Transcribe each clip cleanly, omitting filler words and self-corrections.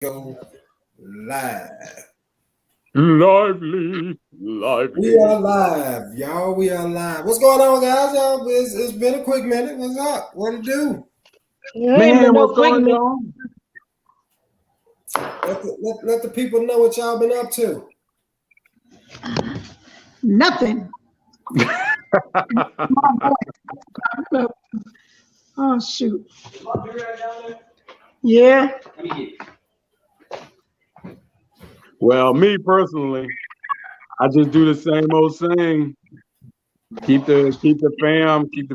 Go live. Lively. We are live, y'all. We are live. What's going on, guys? Y'all, it's been a quick minute. What's up? What to do? Man, what's going on? Let the people know what y'all been up to. Nothing. Oh shoot. Yeah. Well, me personally, I just do the same old thing. Keep the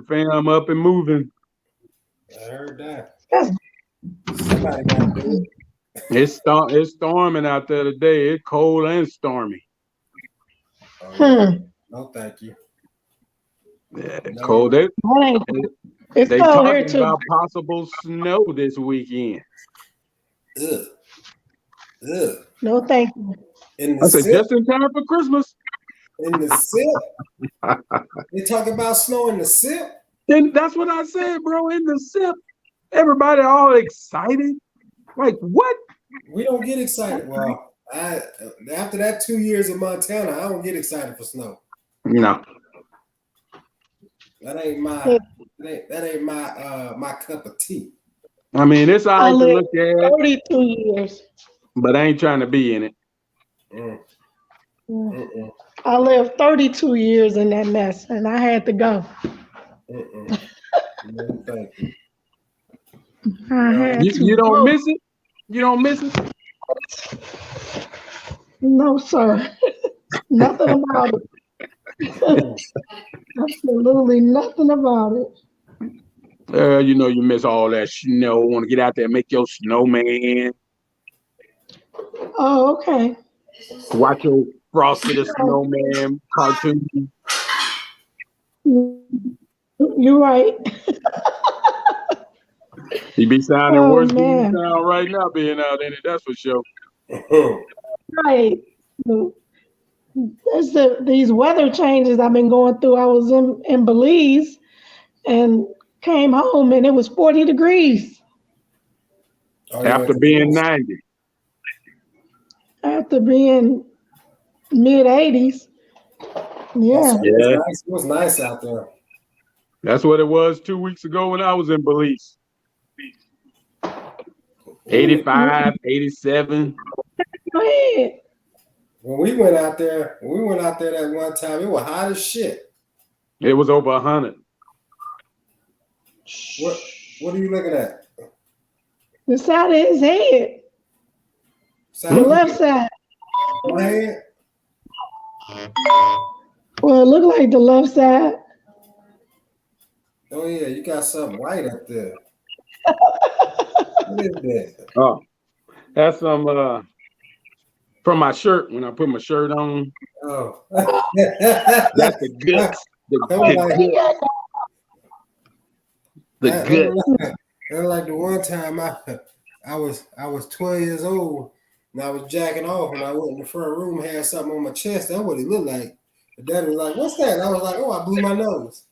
fam up and moving. I heard that. That's Somebody got to do it. It's storming out there today. It's cold and stormy. No, thank you. Yeah, it's No. cold. They it's they cold here talking too. about possible snow this weekend. Ugh. Ugh. No thank you. In I the said sip. just in time for Christmas. In the sip. They talking about snow in the sip. Then that's what I said, bro. In the sip, everybody all excited. Like what? We don't get excited. Well, after that 2 years in Montana, I don't get excited for snow. No. That ain't my my cup of tea. I mean, it's all I right to lived look at, 32 years. but I ain't trying to be in it. Mm. Mm. Mm-mm. I lived 32 years in that mess and I had to go. Mm-mm. No, thank you. I had to You don't go. miss it? You don't miss it? No, sir. Nothing about it. Absolutely nothing about it. You know you miss all that snow. Want to get out there and make your snowman. Oh, okay. Watch your Frosty the Snowman cartoon. You're right. You be sounding Oh worse than you man. sound right now being out in it, that's for sure. Right. These weather changes I've been going through. I was in Belize and came home and it was 40 degrees Oh, you went After to being Belize? 90. after being mid 80s. Yeah. It was Yeah. nice. It was nice out there. That's what it was 2 weeks ago when I was in Belize. 85, 87. Go ahead. When we went out there that one time, it was hot as shit. It was over 100. What are you looking at? The side of his head. Side The of left side. my head? Well, it looked like the left side. Oh yeah, you got something white up there. What is that? Oh, that's some from my shirt when I put my shirt on. Oh. That's the guts. The guts. That was like the one time I was 12 years old and I was jacking off and I went in the front room, had something on my chest. That's what it looked like. The daddy was like, "What's that?" And I was like, "Oh, I blew my nose."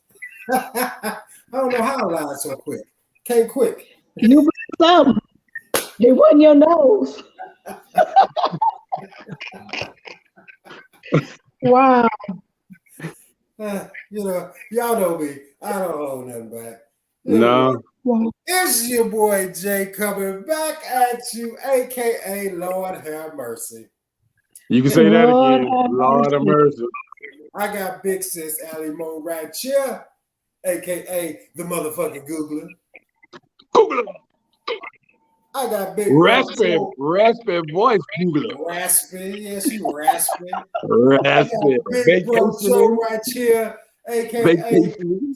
I don't know how I lied so quick. Came quick. You blew something. It wasn't your nose. Wow. Y'all know me. I don't hold nothing back. No. Wow. It's your boy Jay coming back at you, aka Lord have mercy. You can say that Lord again. have Lord of mercy. I got big sis Allie Mo right here, aka the motherfucking Googler. Google it. I got big Raspy voice Googler. Raspy, yes, you raspy. Raspy. Big bro Joe Vacation. right here, aka Vacation.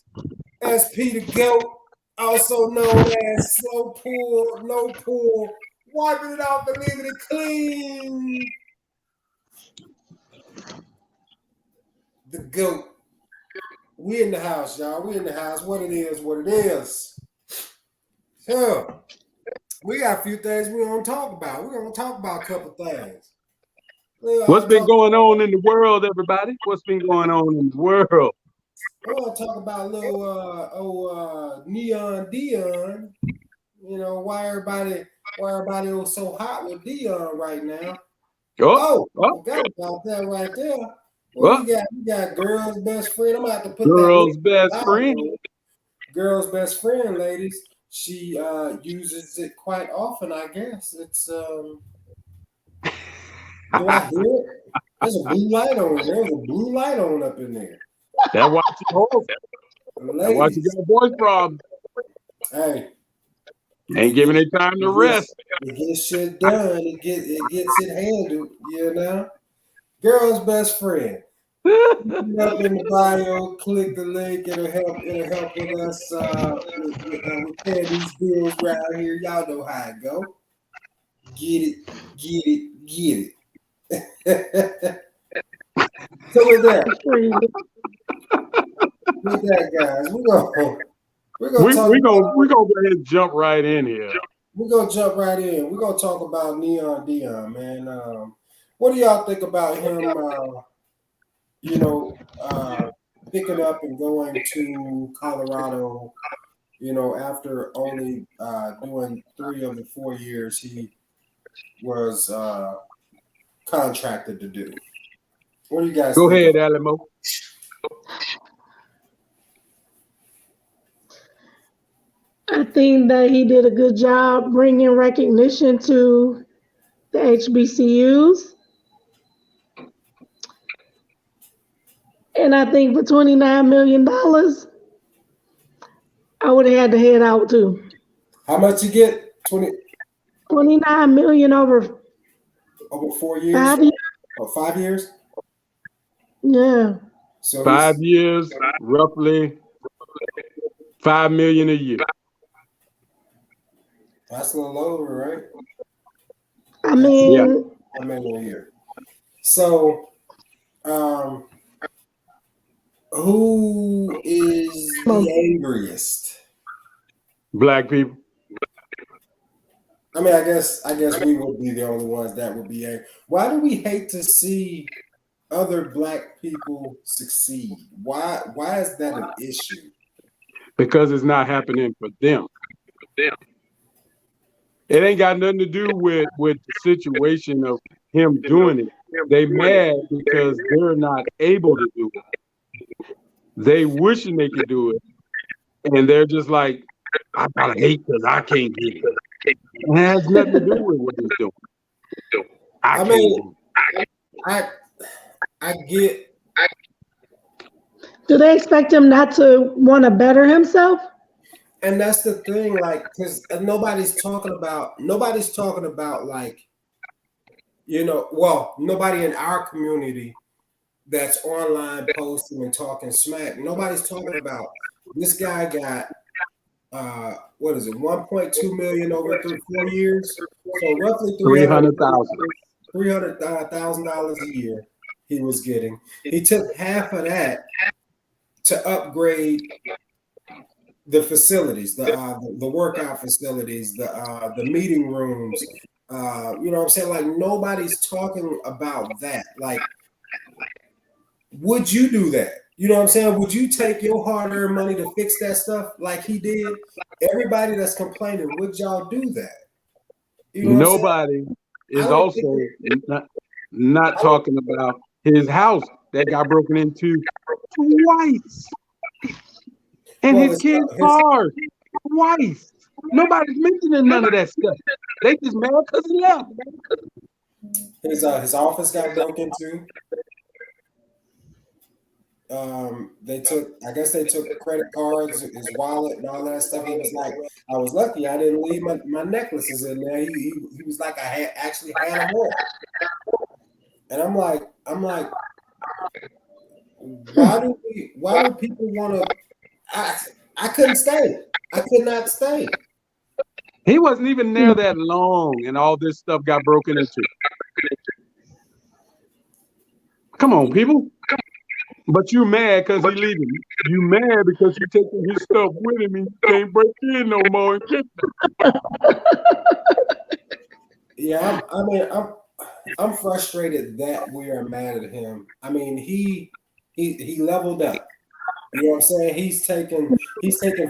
SP the Goat, also known as Slow Pull, No Pull, wiping it off and leaving it clean. The Goat. We in the house, y'all. We in the house. What it is, what it is. So, we got a few things we're going to talk about. We're going to talk about a couple things. What's been going on in the world, everybody? What's been going on in the world? I want to talk about little Neon Deion. You know, why everybody was so hot with Deion right now? Oh, Oh, oh, forgot about that right there. What oh. we got? We got girl's best friend. I'm gonna have to put that link Girl's best out friend. there. Girl's best friend, ladies. She uses it quite often, I guess. It's do I hear it? There's a blue light on. There's a blue light on up in there. That's why she holds. That's why she Ladies, got a voice problem. hey, Ain't giving it time to rest. it gets shit done. It gets it handled. You know, girl's best friend. Up in the bio, click the link. It'll help. It'll help with us with paying these bills around here. Y'all know how it go. Get it, get it, get it. So with that, guys, we're gonna talk we about. gonna go ahead and jump right in here. We're gonna jump right in. We're gonna talk about Neon Deion, man. What do y'all think about him? You know, picking up and going to Colorado. You know, after only doing 3 of the 4 years he was contracted to do. What do you guys Go think? ahead, Alamo. I think that he did a good job bringing recognition to the HBCUs. And I think for $29 million, I would have had to head out too. How much you get? 29 million over 4 years? 5 years. Or 5 years? Yeah. So 5 years, roughly $5 million a year. That's a little over, right? I mean, Yeah. $5 million a year. So, who is the angriest? Black people. I mean, I guess we would be the only ones that would be angry. Why do we hate to see other black people succeed? Why is that an issue? Because it's not happening for them. It ain't got nothing to do with the situation of him doing it. They mad because they're not able to do it. They wishing they could do it. And they're just like, I gotta hate because I can't get it. It has nothing to do with what he's doing. I mean, I get. Do they expect him not to want to better himself? And that's the thing, like, because nobody's talking about like, you know, well, nobody in our community that's online posting and talking smack. Nobody's talking about this guy got what is it, 1.2 million over 4 years, so roughly $300,000 a year he was getting. He took half of that to upgrade the facilities, the workout facilities, the meeting rooms. You know what I'm saying? Like, nobody's talking about that. Like, would you do that? You know what I'm saying? Would you take your hard-earned money to fix that stuff like he did? Everybody that's complaining, would y'all do that? You know Nobody is also not talking about his house that got broken into twice. And his kids' cars twice. Nobody's mentioning none of that stuff. They just mad because he left. His office got broken into. They took credit cards, his wallet, and all that stuff. He was like, I was lucky I didn't leave my necklaces in there. He was like, I actually had them on. And I'm like, why do people want to? I couldn't stay. I could not stay. He wasn't even there that long, and all this stuff got broken into. Come on, people. But you mad because he leaving. You mad because he taking his stuff with him and can't break in no more and get them. Yeah, I mean, I'm frustrated that we are mad at him. I mean, he leveled up. You know what I'm saying? He's taken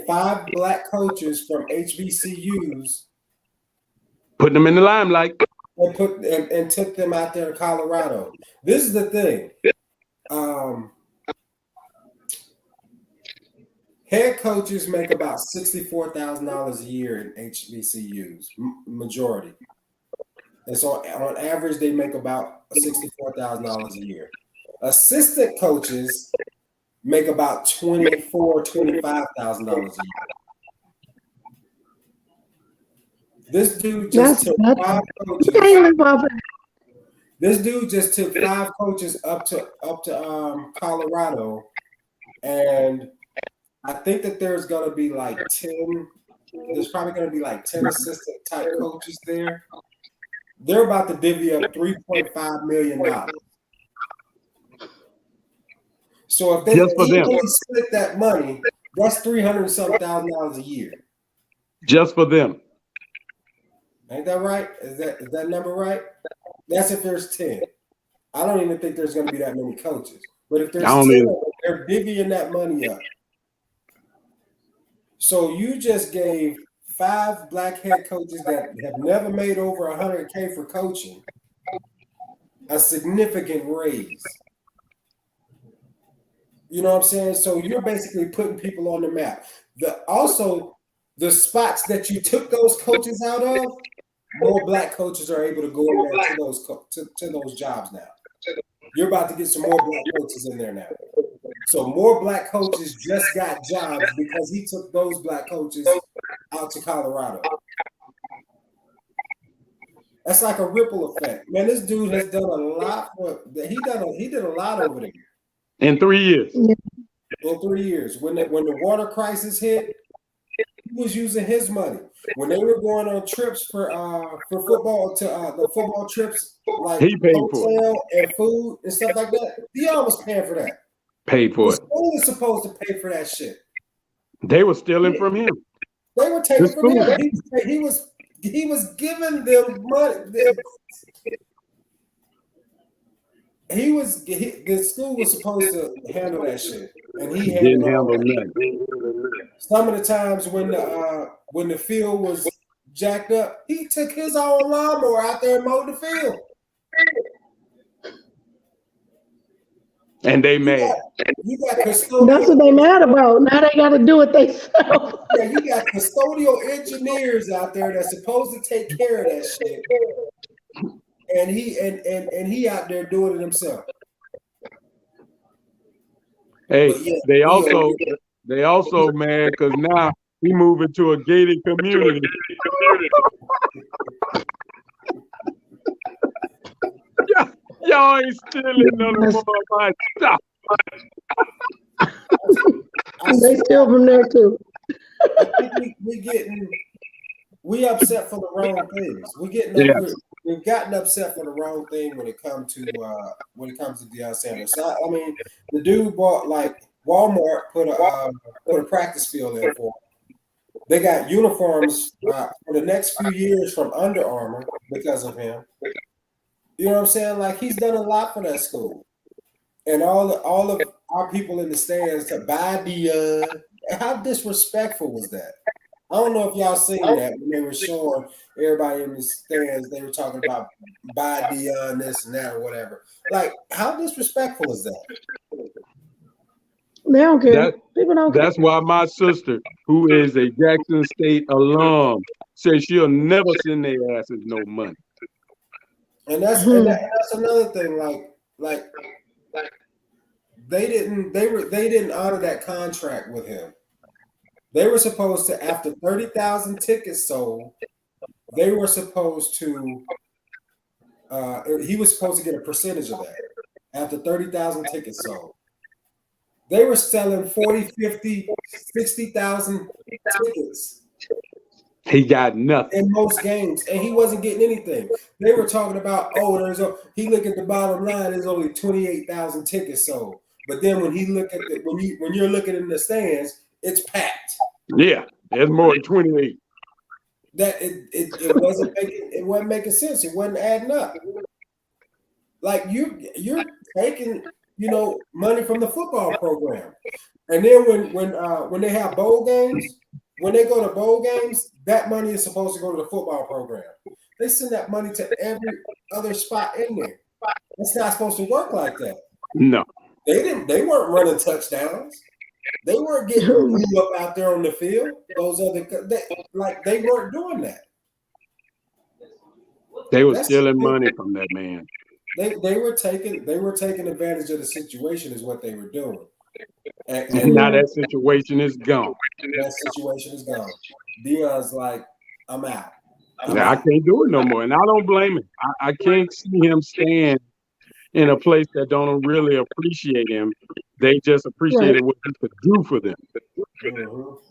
5 black coaches from HBCUs, putting them in the limelight. and took them out there to Colorado. This is the thing. Head coaches make about $64,000 a year in HBCUs, majority. And so on average, they make about $64,000 a year. Assistant coaches make about $25,000 a year. This dude just took 5 coaches. This dude just took 5 coaches up to Colorado, and I think that there's gonna be like 10. There's probably gonna be like 10 assistant type coaches there. They're about to divvy up $3.5 million. So if they equally split that money, that's $300,000 a year. Just for them. Ain't that right? Is that number right? That's if there's 10. I don't even think there's going to be that many coaches. But if there's 10, they're divvying that money up. So you just gave 5 black head coaches that have never made over $100K for coaching a significant raise. You know what I'm saying? So you're basically putting people on the map. The spots that you took those coaches out of, more black coaches are able to go in there to those jobs now. You're about to get some more black coaches in there now. So more black coaches just got jobs because he took those black coaches out to Colorado. That's like a ripple effect. Man, this dude has done a lot. He did a lot over there. In 3 years. In 3 years. When the water crisis hit, he was using his money. When they were going on trips for football to the football trips, like he paid hotel and food and stuff like that, Deion was paying for that. Paid for it. The school was supposed to pay for that shit. They were stealing from him. They were taking from him. He was giving them money. The school was supposed to handle that shit, and he didn't handle nothing. Some of the times when the field was jacked up, he took his own lawnmower out there and mowed the field. And they mad. You got custodial. That's what they mad about. Now they got to do it themselves. Yeah, you got custodial engineers out there that's supposed to take care of that shit. And he out there doing it himself. Hey, they also mad because now he moving to a gated community. Y'all ain't stealing none of my stuff. They steal from there too. I think we upset for the wrong things. We've gotten upset for the wrong thing when it comes to Deion Sanders. So, I mean, the dude bought, like, Walmart put a practice field in for him. They got uniforms for the next few years from Under Armour because of him. You know what I'm saying? Like, he's done a lot for that school. And all of our people in the stands to buy Deion. How disrespectful was that? I don't know if y'all seen that when they were showing everybody in the stands. They were talking about buy Deion, this and that or whatever. Like, how disrespectful is that? They don't care. People don't care. That's why my sister, who is a Jackson State alum, says she'll never send their asses no money. And that's another thing. Like they didn't honor that contract with him. They were supposed to, after 30,000 tickets sold, they were supposed to. He was supposed to get a percentage of that after 30,000 tickets sold. They were selling 40, 50, 60,000 tickets. He got nothing in most games, and he wasn't getting anything. They were talking about, he look at the bottom line, there's only 28,000 tickets sold. But then when when you're looking in the stands, it's packed. Yeah, there's more than 28. That it wasn't making sense. It wasn't adding up. Like you're taking money from the football program. And then when they have bowl games, when they go to bowl games, that money is supposed to go to the football program. They send that money to every other spot in there. It's not supposed to work like that. No. They weren't running touchdowns. They weren't getting blew up out there on the field. Those they weren't doing that. They were stealing money from that man. They were taking advantage of the situation is what they were doing. And now that situation is gone. That situation is gone. Deion's like, I'm out. I can't do it no more. And I don't blame him. I can't see him stand in a place that don't really appreciate him. They just appreciated what he could do for them.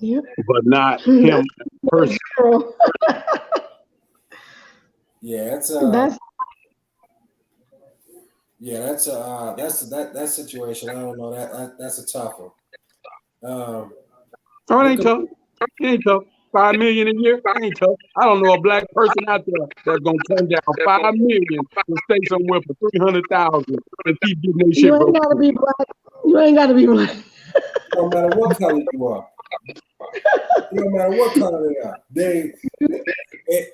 Yep. But not him personally. Yeah, that situation. I don't know that's a tough one. Oh, it ain't tough. It ain't tough. $5 million a year. It ain't tough. I don't know a black person out there that's gonna turn down $5 million to stay somewhere for $300,000 and keep getting their shit. You ain't gotta be black. You ain't gotta be black. No matter what color you are. No matter what color they are.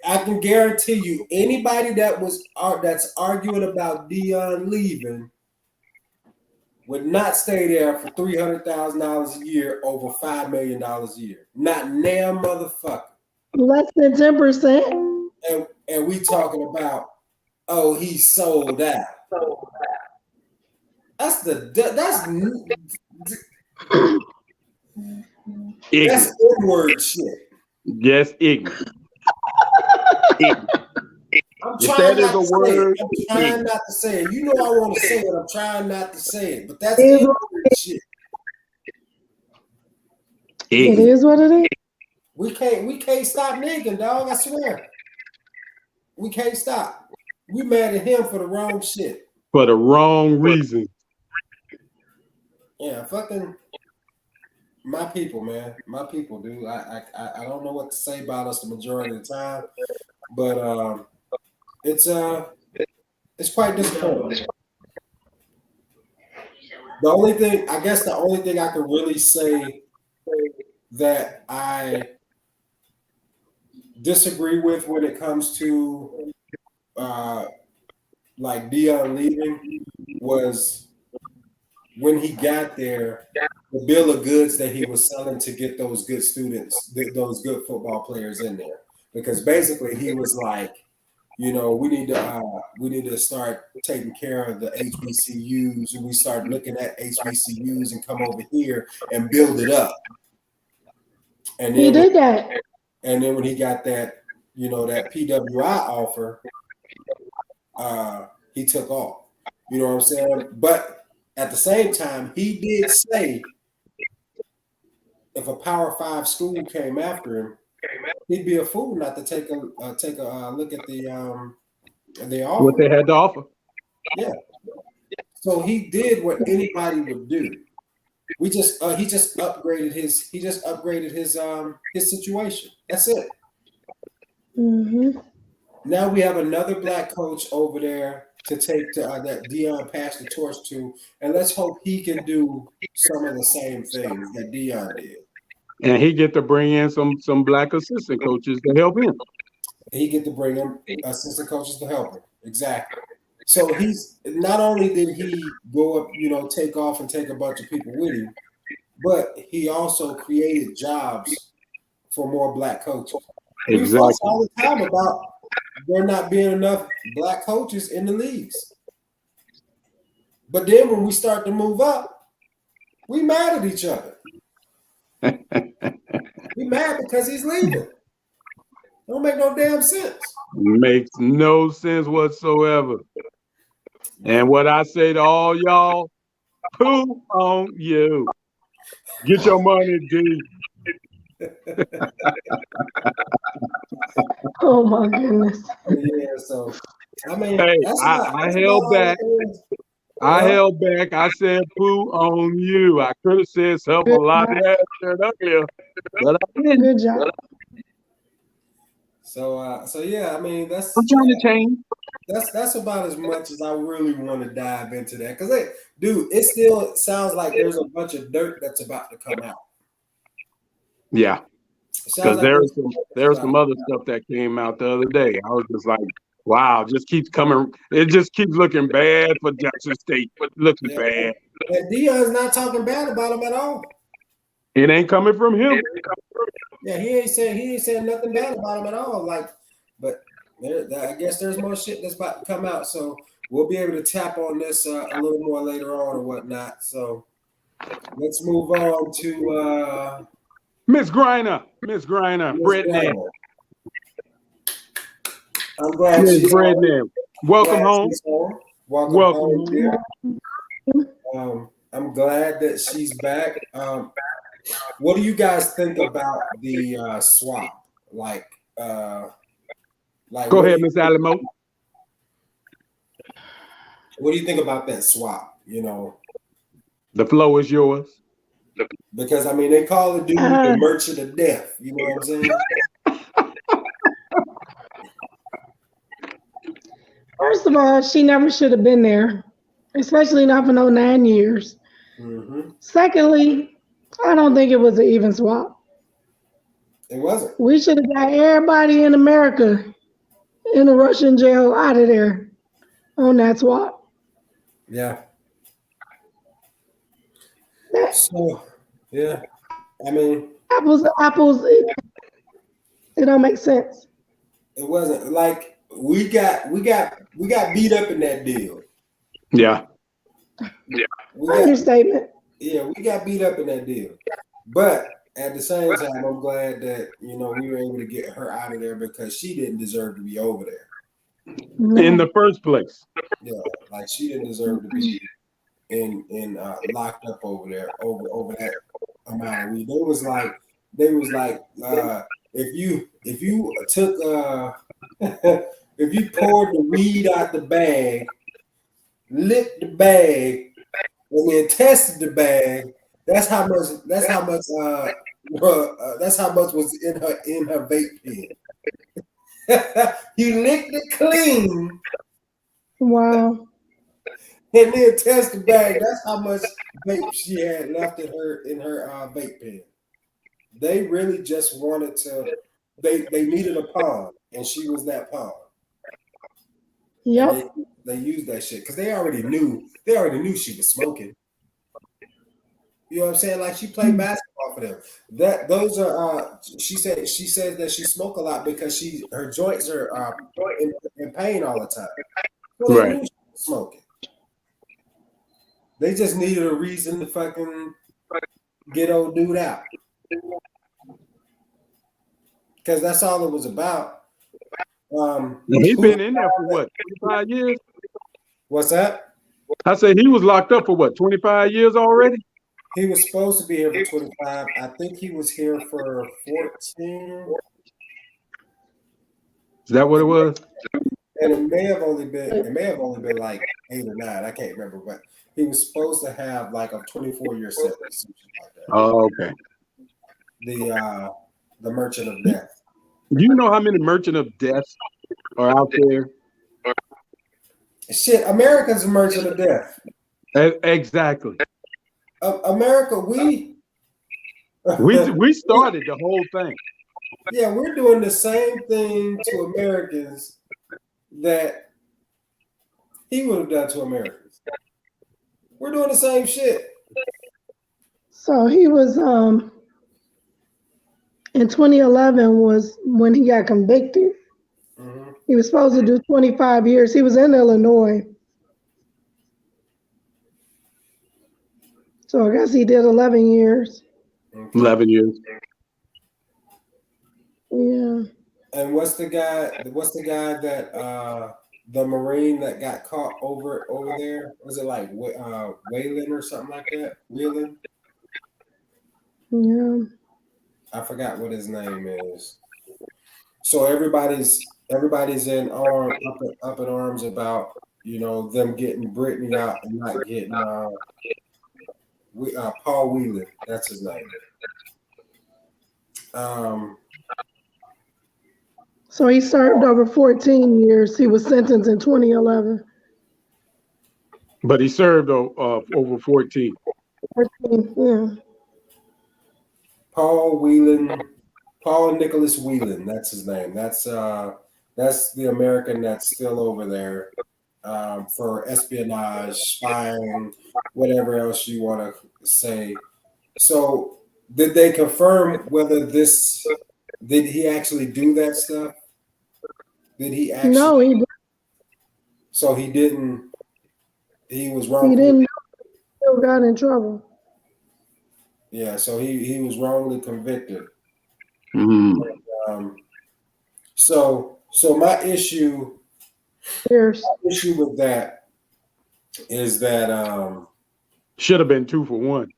I can guarantee you, anybody that's arguing about Deion leaving would not stay there for $300,000 a year over $5 million a year. Not damn motherfucker. Less than 10%. And we talking about, oh, he sold out. That's N-word shit. Yes, ignorant. I'm trying not to say it. You know I want to say it. I'm trying not to say it. But that's N-word shit. It is what it is. We can't stop nigging, dog. I swear. We can't stop. We mad at him for the wrong shit. For the wrong reason. Yeah, fucking my people, man. My people, dude. I don't know what to say about us the majority of the time, but it's quite disappointing. The only thing I could really say that I disagree with when it comes to like Deion leaving was when he got there, the bill of goods that he was selling to get those good students, those good football players in there. Because basically he was like, you know, we need to start taking care of the HBCUs, and we start looking at HBCUs and come over here and build it up. And then he did that. And then when he got that, you know, that PWI offer, he took off. You know what I'm saying? But at the same time, he did say if a Power 5 school came after him, he'd be a fool not to take a look at the offer. What they had to offer. Yeah. So he did what anybody would do. He just upgraded his situation. That's it. Mm-hmm. Now we have another black coach over there to take that Deion passed the torch to, and let's hope he can do some of the same things that Deion did. And he get to bring in some black assistant coaches to help him. He get to bring in assistant coaches to help him. Exactly. So he's not only did he go up, you know, take off and take a bunch of people with him, but he also created jobs for more black coaches. Exactly. We fuss all the time about there not being enough black coaches in the leagues. But then when we start to move up, we mad at each other. We mad because he's leaving. Don't make no damn sense. Makes no sense whatsoever. And what I say to all y'all, poo on you. Get your money, D. Oh my goodness. Yeah, so I mean, hey, I held back. I held back. I said poo on you. I could have said something a lot earlier, but I didn't. Good job. So yeah, I mean I'm trying to change. that's about as much as I really want to dive into that because, dude, it still sounds like there's a bunch of dirt that's about to come out. Yeah, It sounds because like there's there's about some to other come out. stuff that came out the other day. I was just like, wow, just keeps coming. It just keeps looking bad for Jackson State. Looking Yeah, bad. and Deion's not talking bad about him at all. It ain't coming from him. Yeah, he ain't saying nothing bad about him at all. Like, but I guess there's more shit that's about to come out. So we'll be able to tap on this a little more later on or whatnot. So let's move on to Miss Griner, Miss Brittany, Griner. I'm glad Miss she's home. Brittany. Welcome Glad home. she's home. Welcome Welcome home, home. dear. I'm glad that she's back. What do you guys think about the swap? Like, Go what do ahead, you Miss Alamo. about that swap? You know, The flow is yours. because I mean they call the dude the Uh, merchant of death. You know what I'm saying? First of all, she never should have been there, especially not for no 9 years. Mm-hmm. Secondly, I don't think it was an even swap. It wasn't. We should have got everybody in America in a Russian jail out of there on that swap. Yeah. That So yeah, I mean apples, it don't make sense. it wasn't like we got beat up in that deal. Yeah. We got Understatement. Yeah, we got beat up in that deal. But at the same time, I'm glad that we were able to get her out of there because she didn't deserve to be over there. In the No. first place. Yeah, like she didn't deserve to be in locked up over there over that amount of weed. They was like if you took if you poured the weed out the bag, licked the bag, and then tested the bag, that's how much. That's how much was in her vape pen. He licked it clean Wow. and then tested the bag. That's how much vape she had left in her vape pen. They really just wanted to. They needed a pawn, and she was that pawn. And Yep. they used that shit because they already knew she was smoking. You know what I'm saying? Like she played basketball for them. That those are she says that she smoke a lot because her joints are in pain all the time. Well, they Right. knew she was smoking. They just needed a reason to fucking get old dude out. Because that's all it was about. He's been in there for what, 25 years? What's that? I said he was locked up for what, 25 years already? He was supposed to be here for 25. I think he was here for 14. Is that what it was? And it may have only been like 8 or 9. I can't remember, but he was supposed to have like a 24-year sentence, something like that. Oh, okay. The Merchant of Death. Do you know how many merchant of deaths are out there? Shit, America's a Merchant of Death. Exactly. America, we We started the whole thing. yeah, we're doing the same thing to Americans that he would have done to Americans. We're doing the same shit. So he was in 2011 was when he got convicted. Mm-hmm. He was supposed to do 25 years. He was in Illinois. So I guess he did 11 years. Okay. 11 years. Yeah. And what's the guy that the Marine that got caught over there? Was it like Whalen or something like that? Whelan? Yeah. I forgot what his name is. So everybody's up in arms about them getting Brittany out and not getting Paul Whelan. That's his name. So he served over 14 years. He was sentenced in 2011. But he served over 14. 14, yeah. Paul Nicholas Whelan, that's his name. That's the American that's still over there for espionage, spying, whatever else you want to say. So, did they confirm whether did he actually do that stuff? Did he actually? No, he didn't. So he didn't. He was He wrongfully. didn't. Still got in trouble. Yeah. So he was wrongly convicted. Mm. So my issue Years. with that is that Should have been 2 for 1.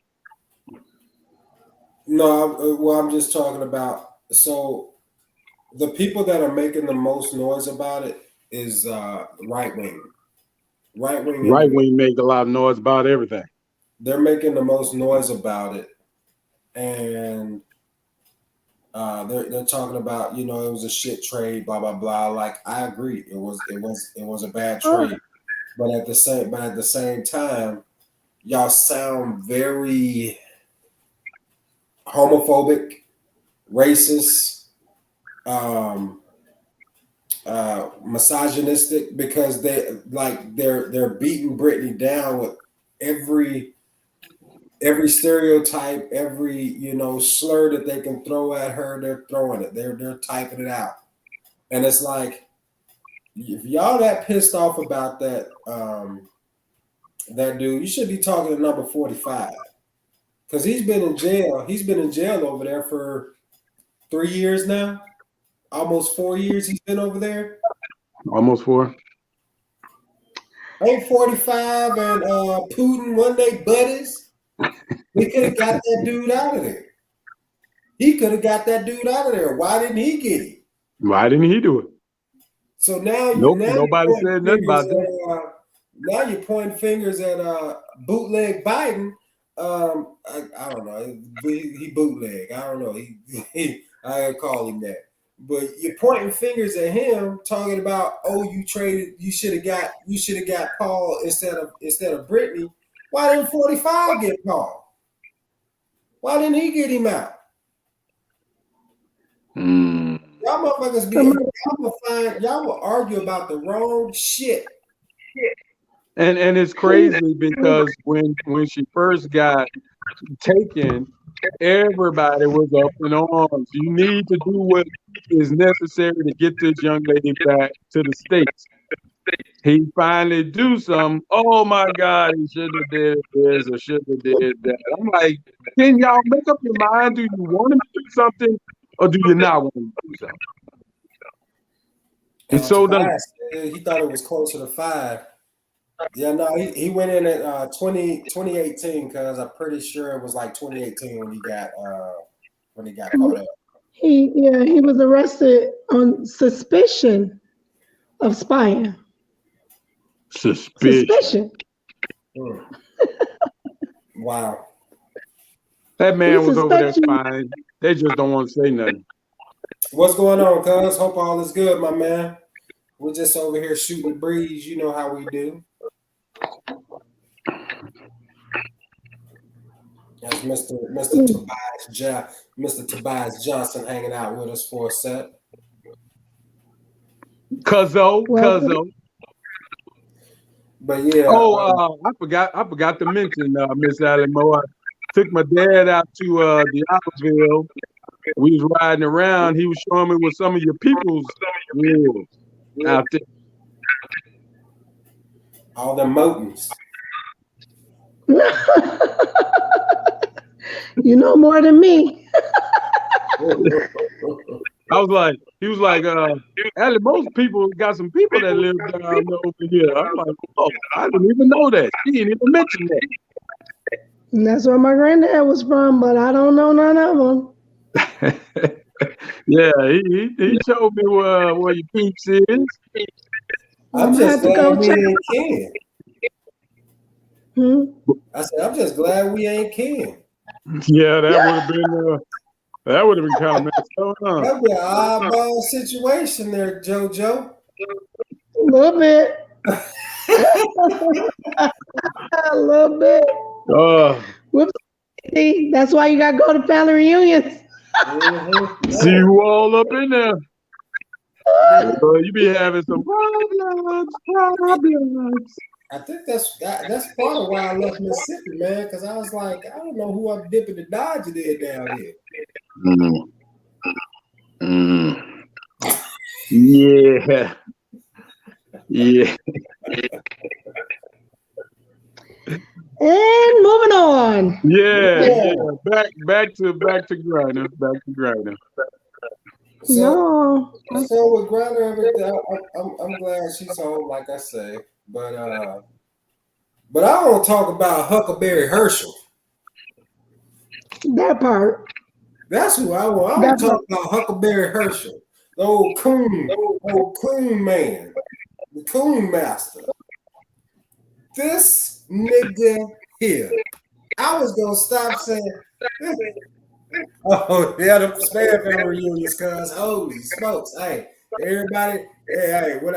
no, well, I'm just talking about the people that are making the most noise about it is right wing. Right wing make a lot of noise about everything. They're making the most noise about it, and they're talking about it was a shit trade, blah blah blah. Like I agree, it was a bad trade, but at the same time, y'all sound very homophobic, racist, misogynistic because they're beating Britney down with every stereotype, every slur that they can throw at her. They're throwing it. They're typing it out, and it's like if y'all that pissed off about that that dude, you should be talking to number 45 because he's been in jail. He's been in jail over there for 3 years now. Almost 4 years he's been over there. Almost 4. Ain't 45 and Putin one day buddies? We could have got that dude out of there. He could have got that dude out of there. Why didn't he get him? Why didn't he do it? So now, nobody said nothing about that. Now you're pointing fingers at bootleg Biden. I don't know. He bootleg. I don't know. I call him that. But you're pointing fingers at him, talking about, you traded. You should have got Paul instead of Brittany. Why didn't 45 get Paul? Y'all motherfuckers y'all will argue about the wrong shit. And it's crazy because when she first got taken, everybody was up in arms. You need to do what is necessary to get this young lady back to the States. He finally do something. Oh my God, he should have did this or should have did that. I'm like, can y'all make up your mind? Do you want him to do something or do you not want him to do something? It's so done. He thought it was closer to 5. Yeah, no, he went in at 2018 because I'm pretty sure it was like 2018 when he got caught up. He was arrested on suspicion of spying. Suspicion. Wow. That man was over there spying. They just don't want to say nothing. What's going on, cuz? Hope all is good, my man. We're just over here shooting the breeze. You know how we do. That's Mr. Tobias Johnson hanging out with us for a sec. Cuzzo. But yeah. I forgot to mention, Miss Alamo. I took my dad out to Deontayville. We was riding around. He was showing me what some of your people's live out there. All them mountains. You know more than me. He was like, Allie, most people got some people that live down over here. I'm like, I didn't even know that. She didn't even mention that. And that's where my granddad was from, but I don't know none of them. Yeah, he showed me where your peeps is. I'm just glad we ain't kin. I said, I'm just glad we ain't kin. Yeah, that would have been That would have been kind of messed up, huh? That'd be an oddball situation there, JoJo. A little bit. A little bit. Uh, Whoops. See, that's why you gotta go to family reunions. see you all up in there. You be having some problems. I think that's part of why I left Mississippi, man, because I was like, I don't know who I'm dipping the Dodger there down here. Yeah. Yeah. And moving on. Yeah. Back to grinding. No. So with Griner, everything, I'm glad she's home, like I say, but I want to talk about Huckleberry Herschel. That part. That's who I want. I want to talk about Huckleberry Herschel, the old coon man, the coon master. This nigga here. I was gonna stop saying. Oh yeah, the spam family reunions, cuz holy smokes! Hey, everybody, hey, when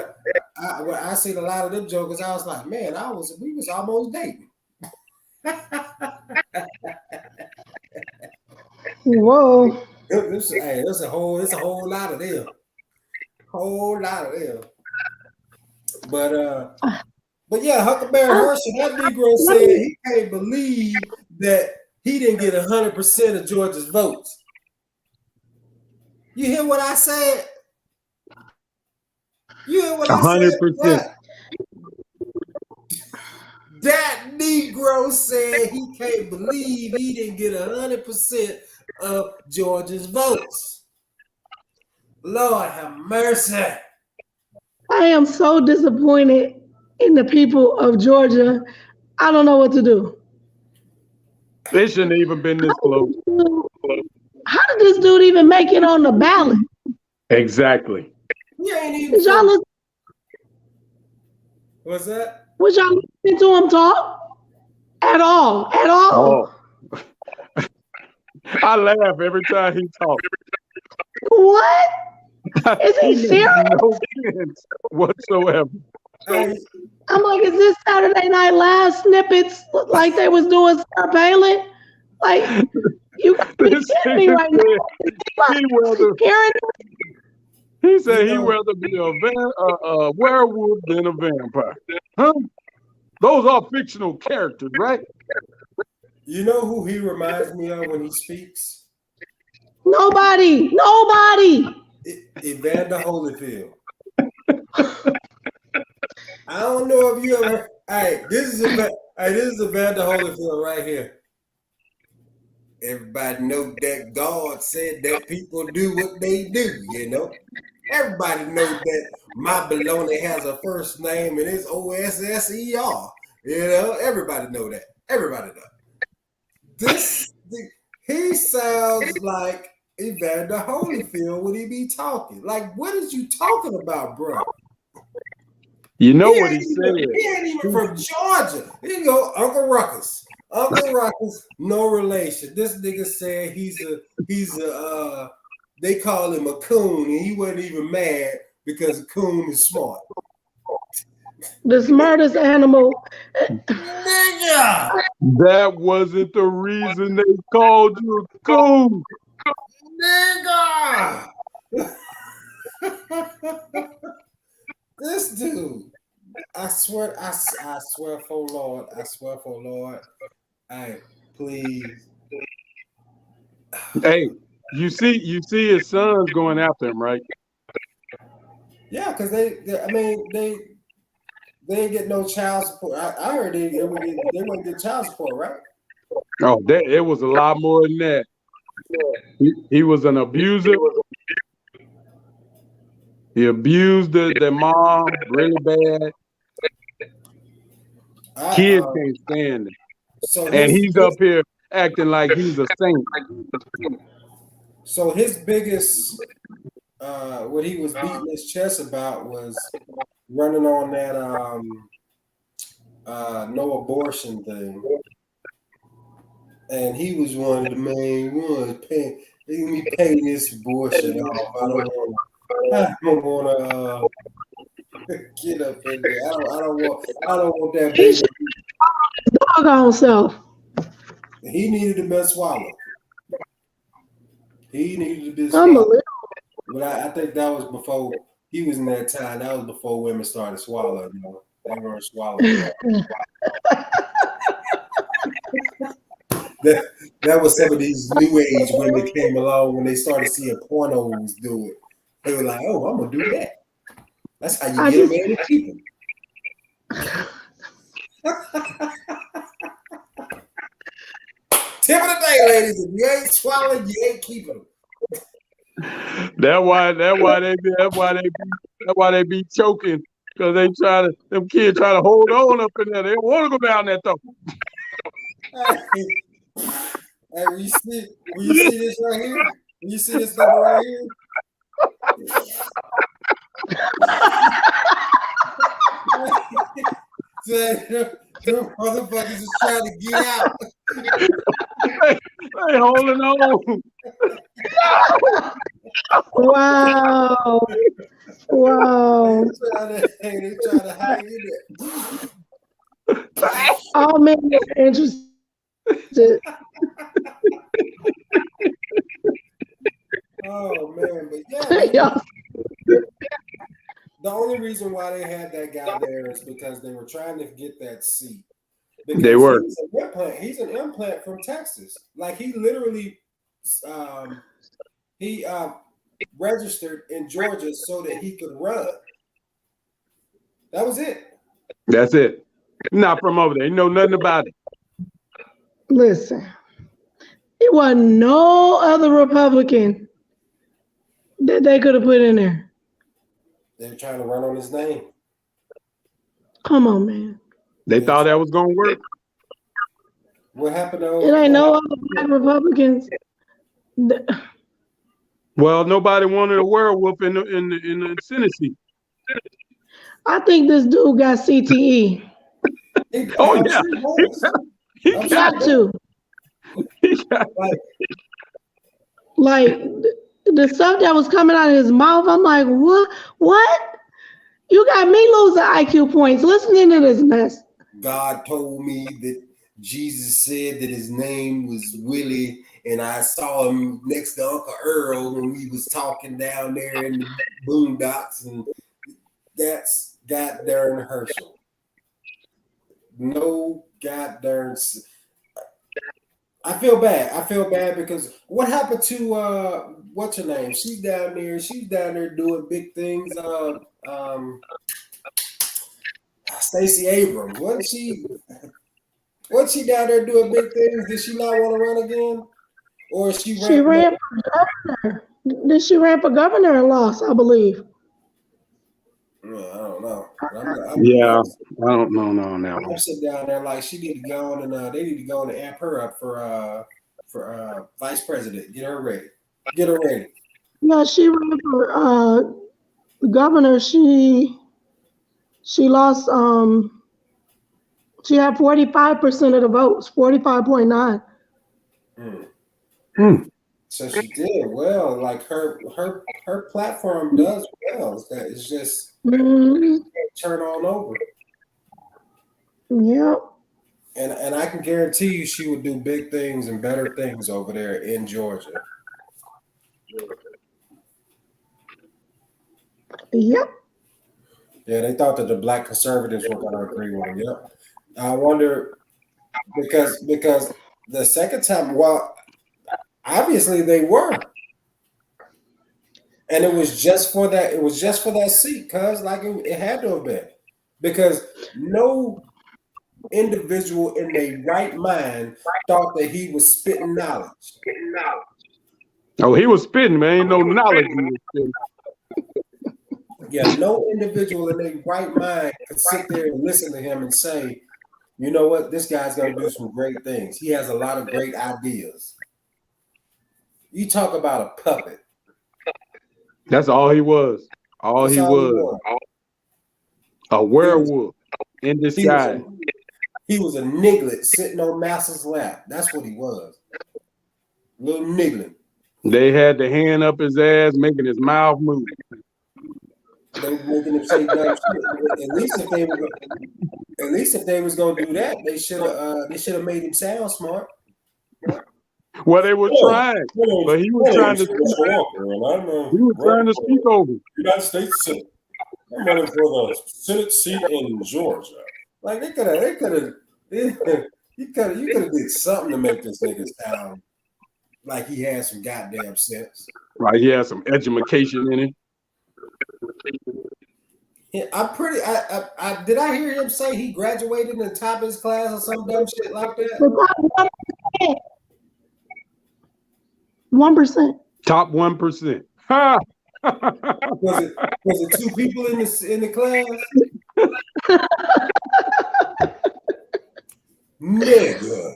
I seen a lot of them jokers, I was like, man, we was almost dating. Whoa. It's a whole lot of them. But yeah, Huckleberry Herschel, that Negro said he can't believe that he didn't get 100% of Georgia's votes. You hear what I said? You hear what I said? 100%. That Negro said he can't believe he didn't get 100% of Georgia's votes. Lord have mercy. I am so disappointed in the people of Georgia. I don't know what to do. They shouldn't have even been this close. How did this dude even make it on the ballot? Exactly. He ain't even. What's that? Was y'all listening to him talk? At all? Oh. I laugh every time he talks. What? Is he serious? No sense whatsoever. I'm like, is this Saturday Night Live snippets like they was doing Sarah Palin? Like, you can't be kidding me right now. He said he'd rather be a werewolf than a vampire. Huh? Those are fictional characters, right? You know who he reminds me of when he speaks? Nobody. Evander Holyfield. I don't know if you ever. Hey, this is Evander Holyfield right here. Everybody know that God said that people do what they do, you know. Everybody knows that my baloney has a first name and it's OSSER. You know, everybody know that. Everybody know. He sounds like Evander Holyfield when he be talking. Like, what is you talking about, bro? You know what he said. He ain't even from Georgia. Here you go, Uncle Ruckus. Uncle Ruckus, no relation. This nigga said he's a they call him a coon, and he wasn't even mad because a coon is smart. The smartest animal. Nigga! That wasn't the reason they called you a coon. Nigga! This dude, I swear for Lord, hey, please. Hey, you see his sons going after him, right? Yeah, because they ain't get no child support. I heard they wouldn't get child support, right? Oh, it was a lot more than that. He was an abuser. He abused their mom really bad. Kids can't stand it. And he's up here acting like he's a saint. So his biggest, what he was beating his chest about was running on that no abortion thing. And he was one of the main ones me pay this bullshit off. I don't want to get up in there. I don't want that He baby. should doggone self. He needed to be swallowed. He needed to be swallowed. Unbelievable. But I think that was before he was in that time. That was before women started swallowing. You know, they weren't swallowing. That was some of these new age women came along when they started seeing pornos do it. They were like, "Oh, I'm gonna do that." That's how you get a man to keep him. Tip of the day, ladies: if you ain't swallowing, you ain't keeping them. That's why they be choking, because them kids try to hold on up in there. They don't want to go down that though. Hey, will you see this right here? Will you see this number right here? Them motherfuckers is trying to get out. They holding on. Wow. They trying to hang in there. All men are interested. Oh man, but yeah. The only reason why they had that guy there is because they were trying to get that seat. Because They were. He's an implant from Texas. Like he literally, he registered in Georgia so that he could run. That was it. That's it. Not from over there. You know nothing about it. Listen, it wasn't no other Republican that they could have put in there. They were trying to run on his name. Come on, man. They thought that was gonna work. What happened to It ain't no other black Republicans. Well, nobody wanted a werewolf in the Senate seat. I think this dude got CTE. Oh yeah, He got to. Like the stuff that was coming out of his mouth, I'm like, what? You got me losing IQ points listening to this mess. God told me that Jesus said that his name was Willie, and I saw him next to Uncle Earl when we was talking down there in the boondocks, and that's goddamn Herschel. No goddamn. I feel bad because what happened to what's her name? She's down there doing big things. Stacey Abrams. Wasn't she down there doing big things? Did she not want to run again? Or she ran for governor? Did she ran for governor and lost, I believe. I don't know. I don't know on that one. I'm sitting down there like she need to go on and they need to go on and amp her up for vice president. Get her ready. Yeah, she ran for governor. She lost. She had 45% of the votes, 45.9. So she did well. Like her platform does well. It's just turn on over. Yep. And I can guarantee you she would do big things and better things over there in Georgia. Yep. Yeah, they thought that the black conservatives were going to agree with them. Yep. I wonder because the second time, well, obviously they were, and it was just for that. It was just for that seat, cause like it had to have been, because no individual in their right mind thought that he was spitting knowledge. Oh, he was spitting, man. Ain't no knowledge in this spitting. Yeah, no individual in their right mind could sit there and listen to him and say, you know what, this guy's going to do some great things. He has a lot of great ideas. You talk about a puppet. That's all he was. All he was. A werewolf in disguise. He was a niglet sitting on Master's lap. That's what he was. Little niglet. They had the hand up his ass, making his mouth move. They were making him say dumb shit. At least if they was gonna do that, they should have made him sound smart. Well, they were trying, but he was trying to. He was trying to speak over. United States Senate. I'm running for the Senate seat in Georgia. Like you could have did something to make this nigga sound like he had some goddamn sense. Right, he had some education in it. Yeah, did I hear him say he graduated in the top of his class or some dumb shit like that? 1%. Top 1%. Ha! Was it two people in the class? Nigga.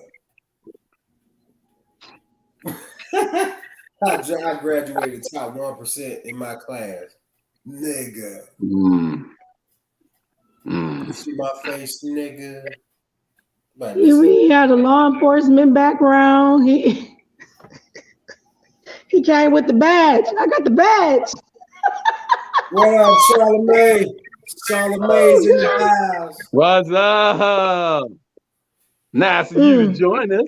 I graduated top 1% in my class. Nigga. You see my face, nigga? He had a law enforcement background. He came with the badge. I got the badge. What up, Charlamagne? Charlamagne's in the house. What's up? Nice of you to join us.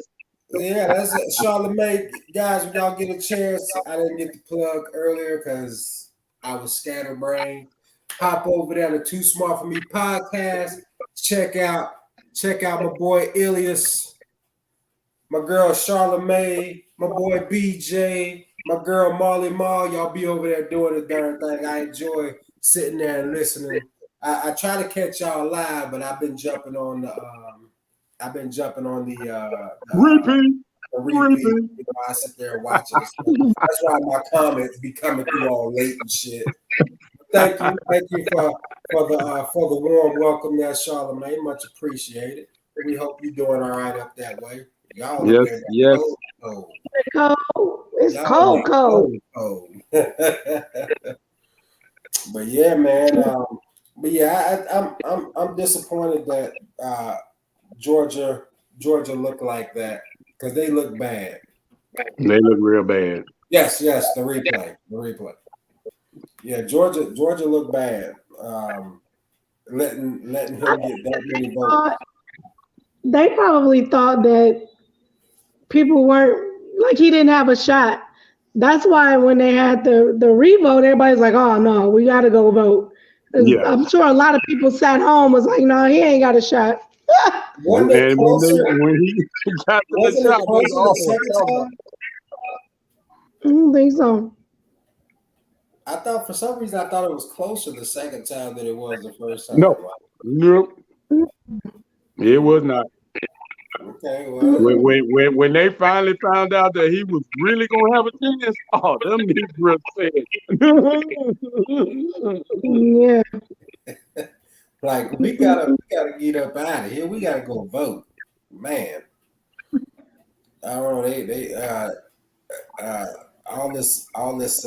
Yeah, that's it. Charlamagne. Guys, when y'all get a chance, I didn't get the plug earlier because I was scatterbrained. Hop over there to Too Smart For Me podcast. Check out my boy Ilias, my girl Charlamagne, my boy BJ, my girl Marley Mall. Y'all be over there doing the darn thing. I enjoy sitting there and listening. I try to catch y'all live, but I've been jumping on the repeat. You know, I sit there watching. That's why my comments be coming through all late and shit. Thank you for the warm welcome there, Charlamagne. Much appreciated. We hope you're doing all right up that way. Y'all yes. Cold. It's cold. But yeah, man. I'm disappointed that Georgia looked like that because they look bad. They look real bad. Yes, the replay. Yeah, Georgia looked bad. Letting him get that many votes. They probably thought that people weren't like he didn't have a shot. That's why when they had the revote, everybody's like, "Oh no, we got to go vote." Yeah. I'm sure a lot of people sat home was like, "No, he ain't got a shot." When he got the shot, I don't think so. I thought for some reason it was closer the second time than it was the first time. Nope. It was not. Okay, well. When they finally found out that he was really gonna have a chance, them niggas said. Yeah. Like we gotta get up out of here. We gotta go vote, man. I don't know. They all this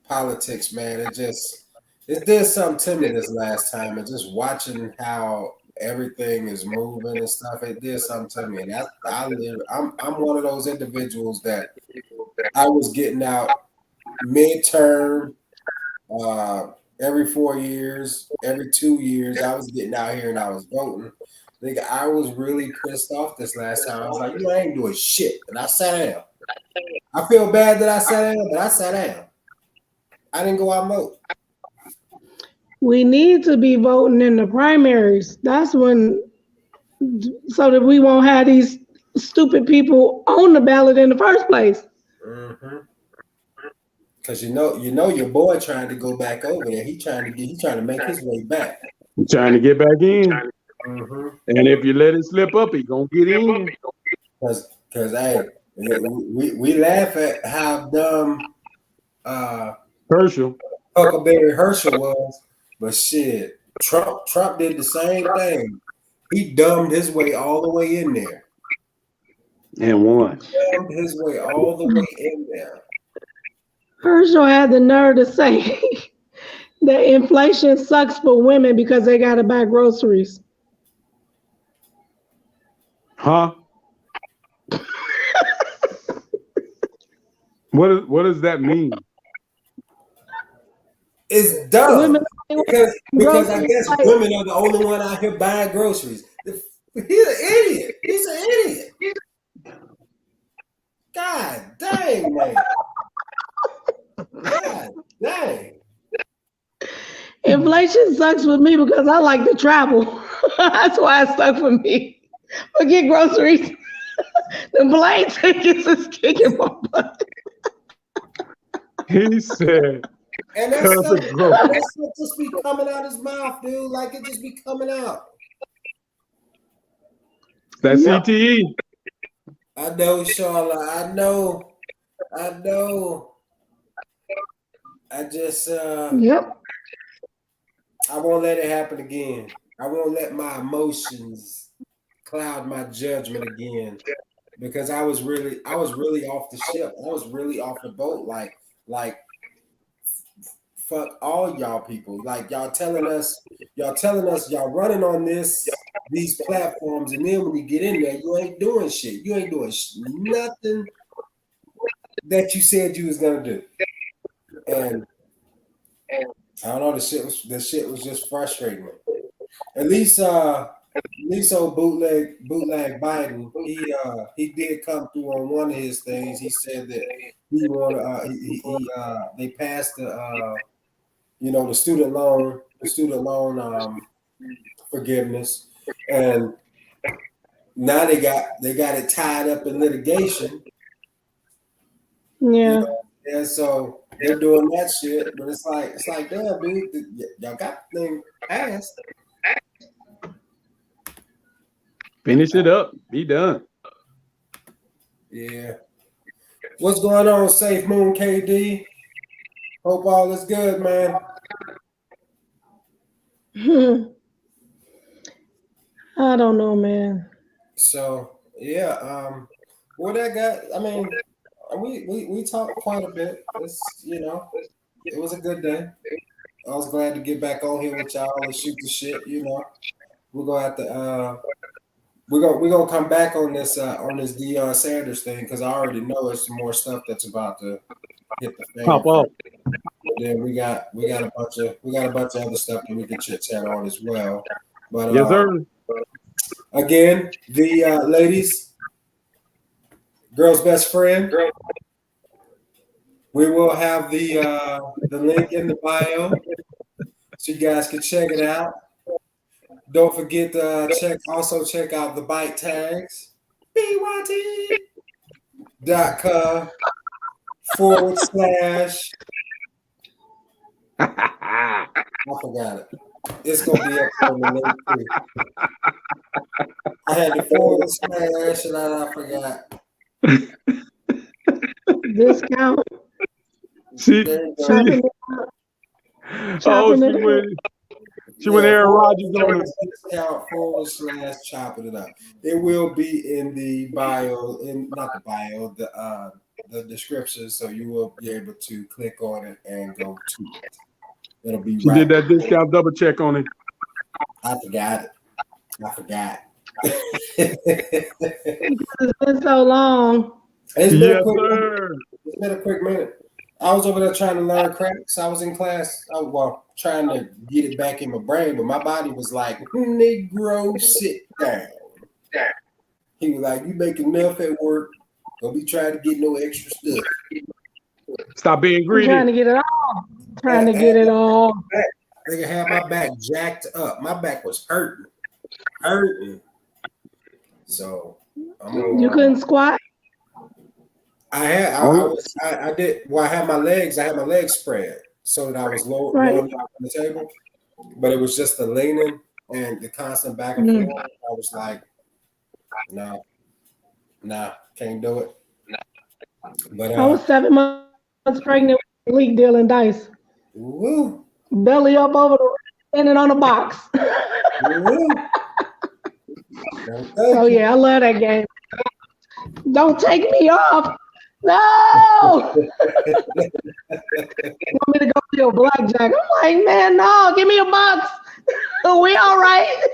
politics, man. It did something to me this last time, and just watching how everything is moving and stuff. It did something to me, and I'm one of those individuals that I was getting out midterm. Every 4 years, every 2 years, I was getting out here and I was voting. I was really pissed off this last time. I was like, I ain't doing shit. And I sat down. I feel bad that I sat down, but I sat down. I didn't go out and vote. We need to be voting in the primaries. That's when, so that we won't have these stupid people on the ballot in the first place. Mm-hmm. Because you know your boy trying to go back over there. He's trying to make his way back. He's trying to get back in. Mm-hmm. And if you let it slip up, he gonna get in. Because hey, we laugh at how dumb Huckleberry Herschel was, but shit, Trump did the same thing. He dumbed his way all the way in there. And won. Dumbed his way all the way in there. Herschel had the nerve to say that inflation sucks for women because they got to buy groceries. Huh? What does that mean? It's dumb Women because I guess like, women are the only one out here buying groceries. He's an idiot. He's an idiot. God dang, man. God dang. inflation sucks with me because I like to travel. That's why it sucks for me. Forget groceries. The plane tickets is kicking my butt. He said, And that "Cause stuff, of growth." that stuff just be coming out his mouth, dude. Like it just be coming out. That Yep. CTE. I know, Charlotte. I know. I just Yep. I won't let it happen again. I won't let my emotions cloud my judgment again. Because I was really off the ship. I was really off the boat. Like fuck all y'all people. Like y'all telling us y'all running on these platforms, and then when you get in there, you ain't doing shit. You ain't doing nothing that you said you was gonna do. And I don't know, the shit was just frustrating me. At least old bootleg Biden, he did come through on one of his things. He said that he wanted they passed the the student loan forgiveness, and now they got it tied up in litigation. Yeah. And so they're doing that shit, but it's like damn, dude, y'all got the thing passed. Finish it up. Be done. Yeah. What's going on, Safe Moon KD? Hope all is good, man. I don't know, man. So yeah, what I got, I mean, we talked quite a bit. It was a good day. I was glad to get back on here with y'all and shoot the shit, We're gonna have to we're gonna come back on this Deion Sanders thing because I already know there's some more stuff that's about to hit the fan. Pop off. Then we got a bunch of other stuff that we can chit chat on as well. But Yes, sir. again, the ladies, girl's best friend. We will have the link in the bio so you guys can check it out. Don't forget to check out the bite tags. BYT.com / I forgot it. It's gonna be up on the link too. I had the / and I forgot. Discount. She went Aaron Rodgers on us. Discount / chopping it up. It will be in the bio, not the bio, the description, so you will be able to click on it and go to it. It'll be She did that discount double check on it. I forgot it. It's been so long. It's Yes, been a quick minute. I was over there trying to learn cracks. I was in class. I was trying to get it back in my brain, but my body was like, Negro, sit down. He was like, you making enough at work. Don't be trying to get no extra stuff. Stop being I'm greedy. trying to get it all. Trying to get it all. They can have my back jacked up. My back was hurting. So You couldn't squat? I did. Well, I had my legs spread so that I was low on the table, but it was just the leaning and the constant back and forth. I was like, no, can't do it. But I was 7 months pregnant with league dealing dice. Woo. Belly up over the standing on the box. So yeah, I love that game. Don't take me off. No. Want me to go play a blackjack? I'm like, man, no, give me a box. We all right.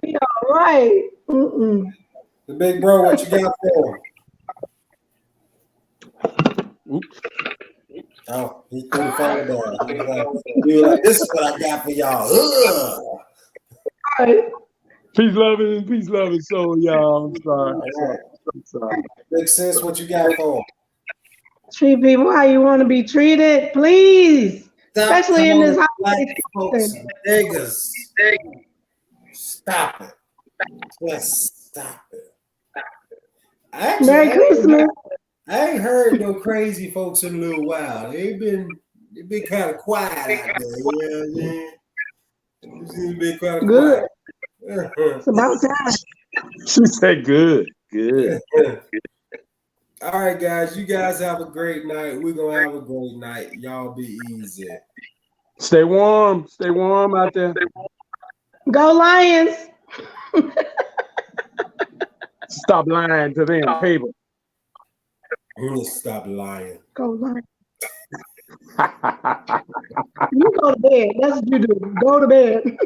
We all right. The big bro, what you got for him? Oops. Oh, he threw the phone down. He was like, this is what I got for y'all. Ugh. All right. Peace, loving soul, y'all. I'm sorry. I'm sorry. Big sis, what you got for him? Treat people how you want to be treated, please. Stop Especially in this calling black holiday folks season. niggas. Stop it. Just stop it. Actually, Merry Christmas. I ain't heard no crazy folks in a little while. They've been kind of quiet out there. You know what I'm saying? It's been kind of Good. quiet. It's about time. She said good. Good. All right, guys. You guys have a great night. We're going to have a great night. Y'all be easy. Stay warm. Stay warm out there. Go Lions. Stop lying to them people. Stop lying. Go Lions. You go to bed. That's what you do. Go to bed.